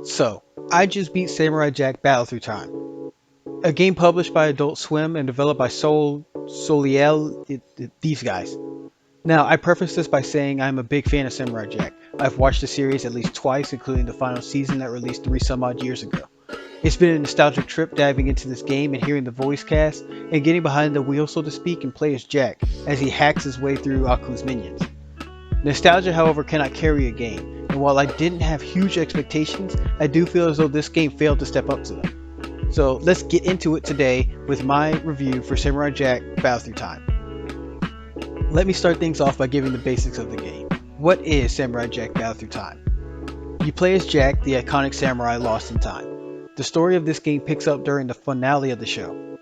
So, I just beat Samurai Jack Battle Through Time, a game published by Adult Swim and developed by these guys. Now, I preface this by saying I'm a big fan of Samurai Jack. I've watched the series at least twice, including the final season that released 3 some odd years ago. It's been a nostalgic trip diving into this game and hearing the voice cast, and getting behind the wheel so to speak and play as Jack as he hacks his way through Aku's minions. Nostalgia, however, cannot carry a game, and while I didn't have huge expectations, I do feel as though this game failed to step up to them. So let's get into it today with my review for Samurai Jack Battle Through Time. Let me start things off by giving the basics of the game. What is Samurai Jack Battle Through Time? You play as Jack, the iconic samurai lost in time. The story of this game picks up during the finale of the show.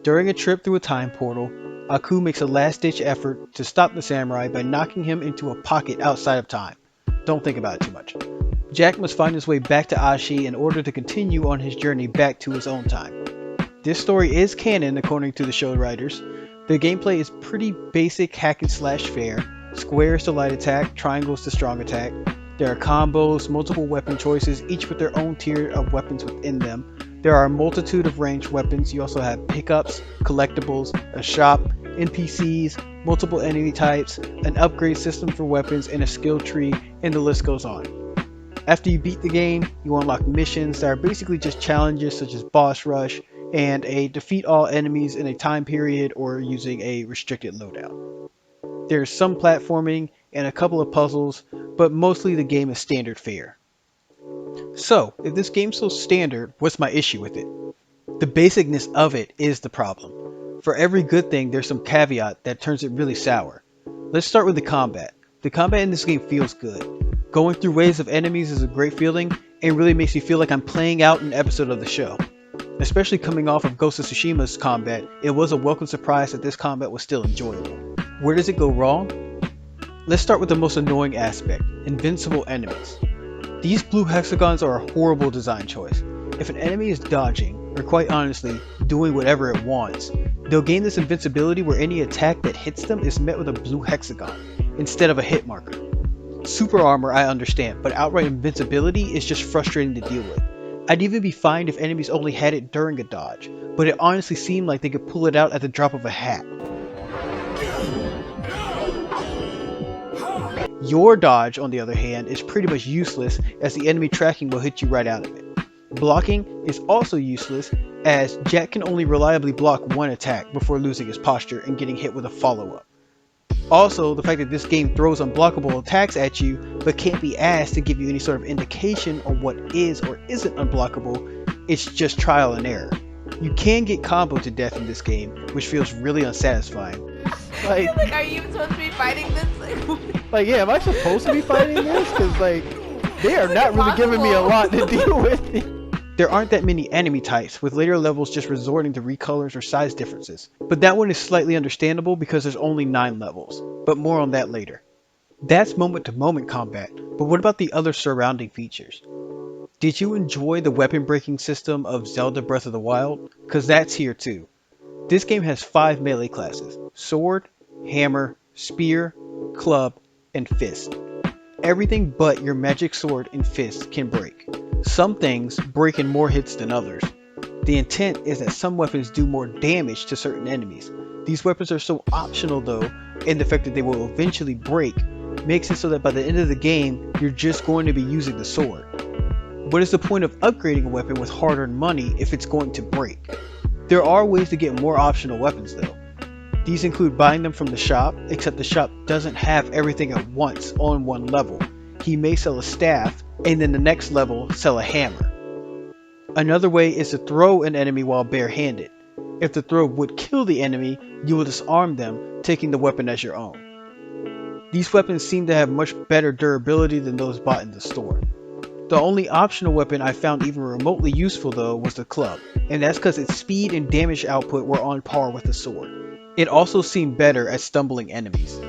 During a trip through a time portal, Aku makes a last-ditch effort to stop the samurai by knocking him into a pocket outside of time. Don't think about it too much. Jack must find his way back to Ashi in order to continue on his journey back to his own time. This story is canon according to the show writers. The gameplay is pretty basic hack and slash fare. Squares to light attack, triangles to strong attack. There are combos, multiple weapon choices, each with their own tier of weapons within them. There are a multitude of ranged weapons. You also have pickups, collectibles, a shop, NPCs, multiple enemy types, an upgrade system for weapons, and a skill tree, and the list goes on. After you beat the game, you unlock missions that are basically just challenges such as boss rush and a defeat all enemies in a time period or using a restricted loadout. There's some platforming and a couple of puzzles, but mostly the game is standard fare. So, if this game's so standard, what's my issue with it? The basicness of it is the problem. For every good thing, there's some caveat that turns it really sour. Let's start with the combat. The combat in this game feels good. Going through waves of enemies is a great feeling and really makes me feel like I'm playing out an episode of the show. Especially coming off of Ghost of Tsushima's combat, it was a welcome surprise that this combat was still enjoyable. Where does it go wrong? Let's start with the most annoying aspect, invincible enemies. These blue hexagons are a horrible design choice. If an enemy is dodging, or quite honestly, doing whatever it wants, they'll gain this invincibility where any attack that hits them is met with a blue hexagon, instead of a hit marker. Super armor I understand, but outright invincibility is just frustrating to deal with. I'd even be fine if enemies only had it during a dodge, but it honestly seemed like they could pull it out at the drop of a hat. Your dodge, on the other hand, is pretty much useless as the enemy tracking will hit you right out of it. Blocking is also useless as Jack can only reliably block one attack before losing his posture and getting hit with a follow-up. Also, the fact that this game throws unblockable attacks at you but can't be asked to give you any sort of indication on what is or isn't unblockable, it's just trial and error. You can get comboed to death in this game, which feels really unsatisfying. Like, are you even supposed to be fighting this? Yeah, am I supposed to be fighting this? Because, they are not really giving me a lot to deal with. There aren't that many enemy types, with later levels just resorting to recolors or size differences. But that one is slightly understandable because there's only 9 levels, but more on that later. That's moment to moment combat, but what about the other surrounding features? Did you enjoy the weapon breaking system of Zelda Breath of the Wild? Cause that's here too. This game has 5 melee classes: sword, hammer, spear, club, and fist. Everything but your magic sword and fist can break. Some things break in more hits than others. The intent is that some weapons do more damage to certain enemies. These weapons are so optional though, and the fact that they will eventually break makes it so that by the end of the game, you're just going to be using the sword. What is the point of upgrading a weapon with hard-earned money if it's going to break? There are ways to get more optional weapons though. These include buying them from the shop, except the shop doesn't have everything at once on one level. He may sell a staff, and then the next level sell a hammer. Another way is to throw an enemy while barehanded. If the throw would kill the enemy, you will disarm them, taking the weapon as your own. These weapons seem to have much better durability than those bought in the store. The only optional weapon I found even remotely useful though was the club, and that's because its speed and damage output were on par with the sword. It also seemed better at stumbling enemies.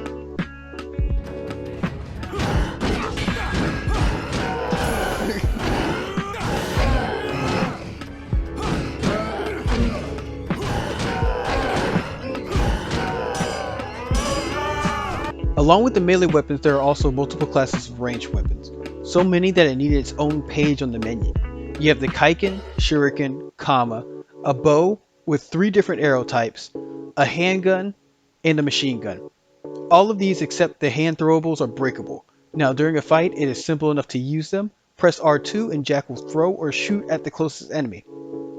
Along with the melee weapons, there are also multiple classes of ranged weapons. so many that it needed its own page on the menu. You have the Kaiken, Shuriken, a bow with 3 different arrow types, a handgun, and a machine gun. All of these except the hand throwables are breakable. Now during a fight it is simple enough to use them. Press R2 and Jack will throw or shoot at the closest enemy.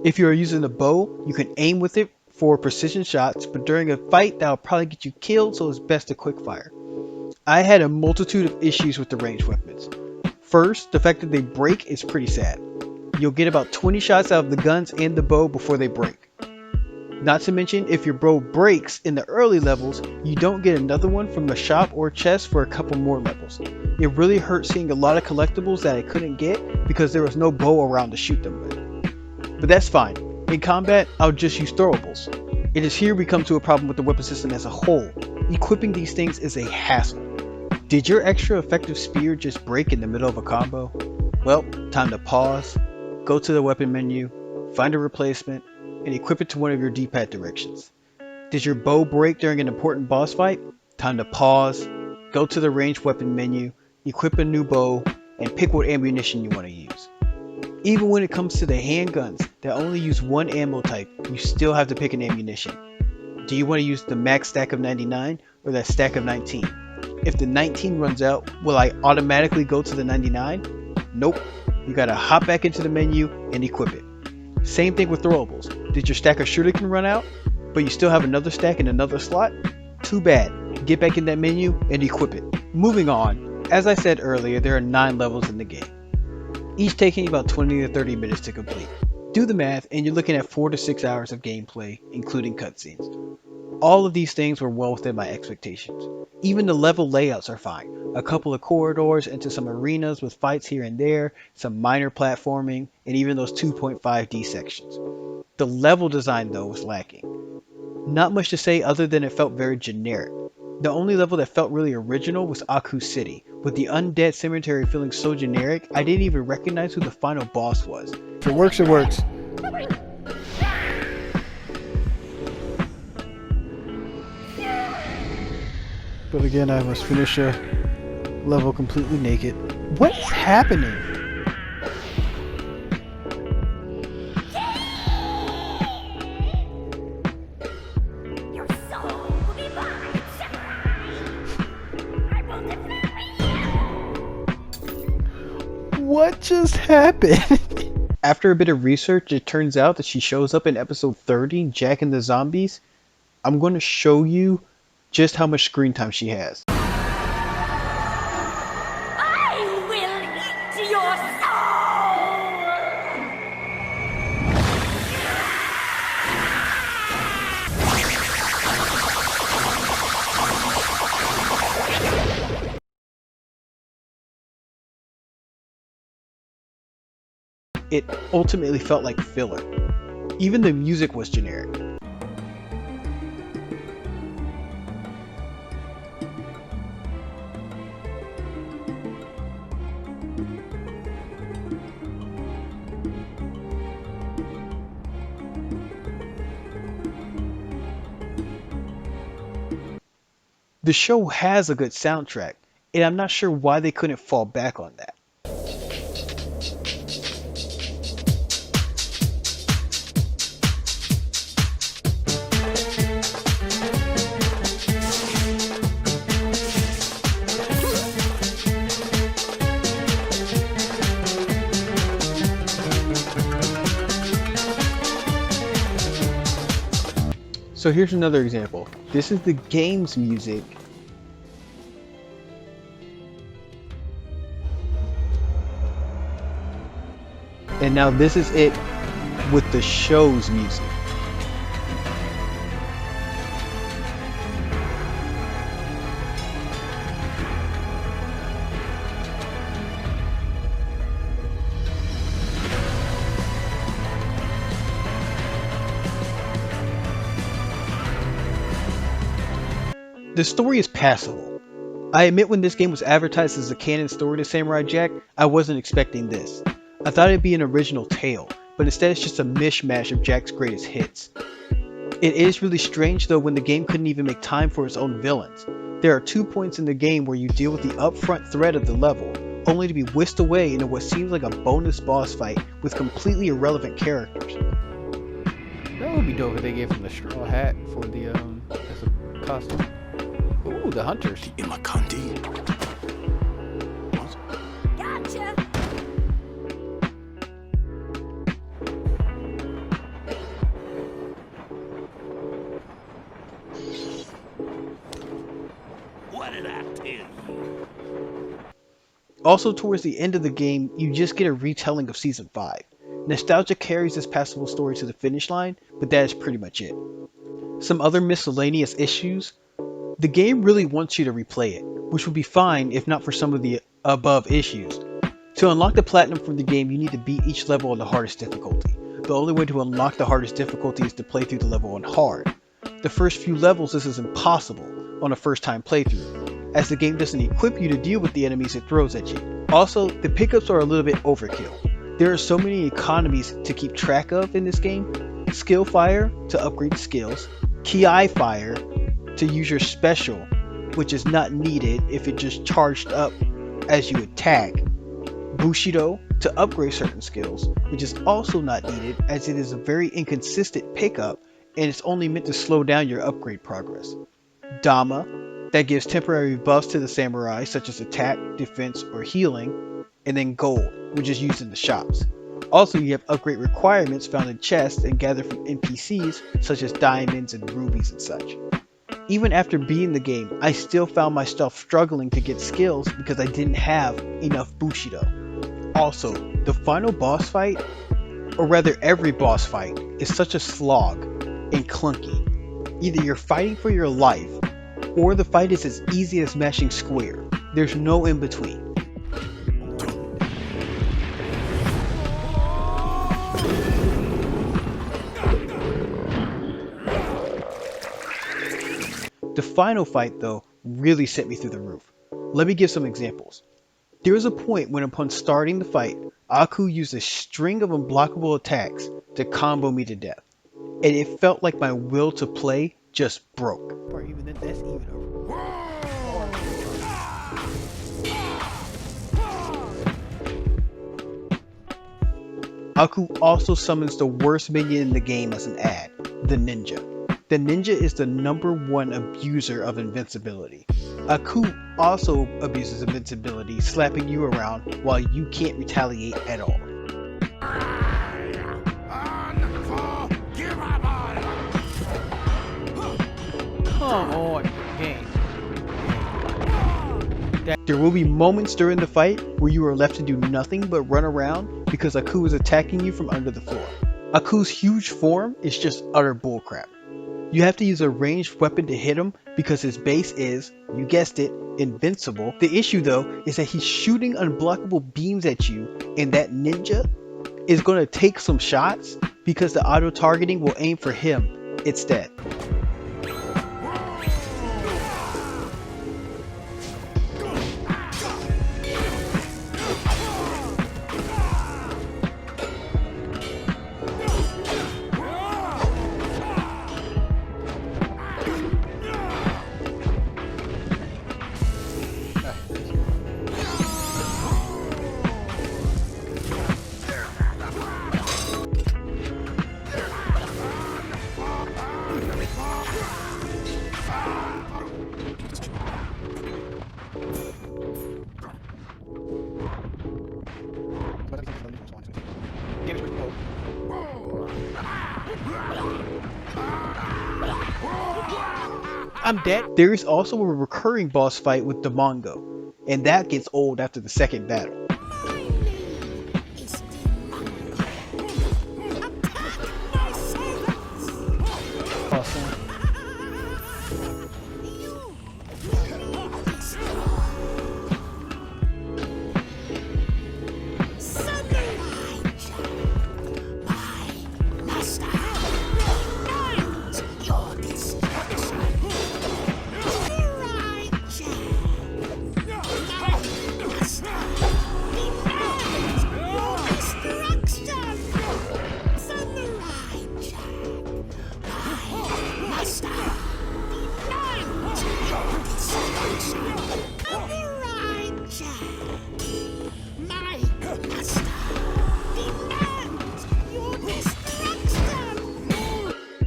If you are using the bow, you can aim with it for precision shots, but during a fight that will probably get you killed, so it's best to quick fire. I had a multitude of issues with the ranged weapons. First, the fact that they break is pretty sad. You'll get about 20 shots out of the guns and the bow before they break. Not to mention, if your bow breaks in the early levels, you don't get another one from the shop or chest for a couple more levels. It really hurt seeing a lot of collectibles that I couldn't get because there was no bow around to shoot them with. But that's fine. In combat, I'll just use throwables. It is here we come to a problem with the weapon system as a whole. Equipping these things is a hassle. Did your extra effective spear just break in the middle of a combo? Well, time to pause, go to the weapon menu, find a replacement, and equip it to one of your D-pad directions. Did your bow break during an important boss fight? Time to pause, go to the ranged weapon menu, equip a new bow, and pick what ammunition you want to use. Even when it comes to the handguns that only use one ammo type, you still have to pick an ammunition. Do you want to use the max stack of 99 or that stack of 19? If the 19 runs out, will I automatically go to the 99? Nope. You gotta hop back into the menu and equip it. Same thing with throwables. Did your stack of shuriken run out, but you still have another stack in another slot? Too bad. Get back in that menu and equip it. Moving on, as I said earlier, there are 9 levels in the game, each taking about 20 to 30 minutes to complete. Do the math and you're looking at 4 to 6 hours of gameplay, including cutscenes. All of these things were well within my expectations. Even the level layouts are fine. A couple of corridors into some arenas with fights here and there, some minor platforming, and even those 2.5D sections. The level design though was lacking. Not much to say other than it felt very generic. The only level that felt really original was Aku City, with the undead cemetery feeling so generic I didn't even recognize who the final boss was. If it works, it works. But again, I must finish a level completely naked. What is happening? What just happened? After a bit of research, it turns out that she shows up in episode 30, Jack and the Zombies. I'm going to show you just how much screen time she has. I will eat your It ultimately felt like filler. Even the music was generic. The show has a good soundtrack, and I'm not sure why they couldn't fall back on that. So here's another example. This is the game's music. And now this is it with the show's music. The story is passable. I admit when this game was advertised as a canon story to Samurai Jack, I wasn't expecting this. I thought it'd be an original tale, but instead it's just a mishmash of Jack's greatest hits. It is really strange though when the game couldn't even make time for its own villains. There are 2 points in the game where you deal with the upfront threat of the level, only to be whisked away into what seems like a bonus boss fight with completely irrelevant characters. That would be dope if they gave him the straw hat for the as a costume. Ooh, the hunters. Imakandi. Gotcha. What did I tell you? Also, towards the end of the game, you just get a retelling of Season 5. Nostalgia carries this passable story to the finish line, but that is pretty much it. Some other miscellaneous issues. The game really wants you to replay it, which would be fine if not for some of the above issues. To unlock the platinum from the game, you need to beat each level on the hardest difficulty. The only way to unlock the hardest difficulty is to play through the level on hard. The first few levels, this is impossible on a first time playthrough, as the game doesn't equip you to deal with the enemies it throws at you. Also, the pickups are a little bit overkill. There are so many economies to keep track of in this game. Skill fire to upgrade skills, Ki fire to use your special, which is not needed if it just charged up as you attack, Bushido to upgrade certain skills, which is also not needed as it is a very inconsistent pickup and it's only meant to slow down your upgrade progress. Dama, that gives temporary buffs to the samurai such as attack, defense, or healing, and then gold, which is used in the shops. Also, you have upgrade requirements found in chests and gathered from NPCs such as diamonds and rubies and such. Even after beating the game, I still found myself struggling to get skills because I didn't have enough Bushido. Also, the final boss fight, or rather every boss fight, is such a slog and clunky. Either you're fighting for your life, or the fight is as easy as mashing square. There's no in between. The final fight, though, really sent me through the roof. Let me give some examples. There was a point when upon starting the fight, Aku used a string of unblockable attacks to combo me to death, and it felt like my will to play just broke. Or even then, that's even over. Aku also summons the worst minion in the game as an ad, the ninja. The ninja is the #1 abuser of invincibility. Aku also abuses invincibility, slapping you around while you can't retaliate at all. Come on, game. There will be moments during the fight where you are left to do nothing but run around because Aku is attacking you from under the floor. Aku's huge form is just utter bullcrap. You have to use a ranged weapon to hit him because his base is, you guessed it, invincible. The issue though is that he's shooting unblockable beams at you, and that ninja is going to take some shots because the auto targeting will aim for him instead. I'm dead. There is also a recurring boss fight with Damongo, and that gets old after the second battle. Awesome.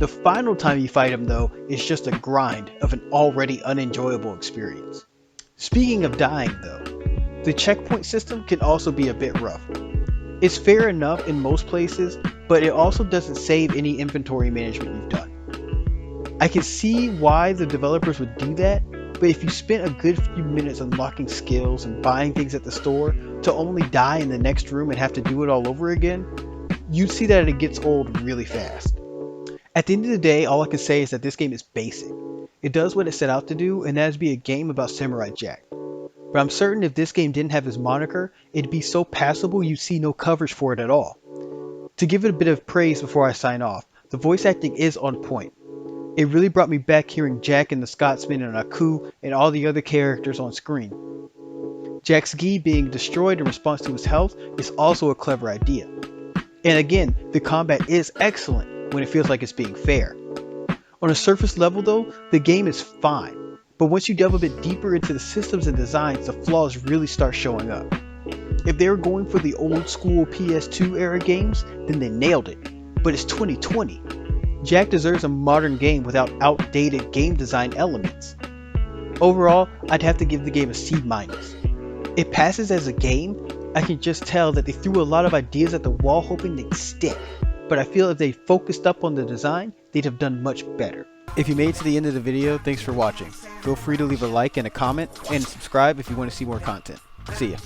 The final time you fight him though is just a grind of an already unenjoyable experience. Speaking of dying though, the checkpoint system can also be a bit rough. It's fair enough in most places, but it also doesn't save any inventory management you've done. I can see why the developers would do that, but if you spent a good few minutes unlocking skills and buying things at the store to only die in the next room and have to do it all over again, you'd see that it gets old really fast. At the end of the day, all I can say is that this game is basic. It does what it set out to do, and that is be a game about Samurai Jack. But I'm certain if this game didn't have his moniker, it'd be so passable you'd see no coverage for it at all. To give it a bit of praise before I sign off, the voice acting is on point. It really brought me back hearing Jack and the Scotsman and Aku and all the other characters on screen. Jack's gi being destroyed in response to his health is also a clever idea. And again, the combat is excellent when it feels like it's being fair. On a surface level though, the game is fine, but once you delve a bit deeper into the systems and designs, the flaws really start showing up. If they were going for the old school PS2 era games, then they nailed it, but it's 2020. Jack deserves a modern game without outdated game design elements. Overall, I'd have to give the game a C-. It passes as a game. I can just tell that they threw a lot of ideas at the wall hoping they'd stick, but I feel if they focused up on the design, they'd have done much better. If you made it to the end of the video, thanks for watching. Feel free to leave a like and a comment, and subscribe if you want to see more content. See ya.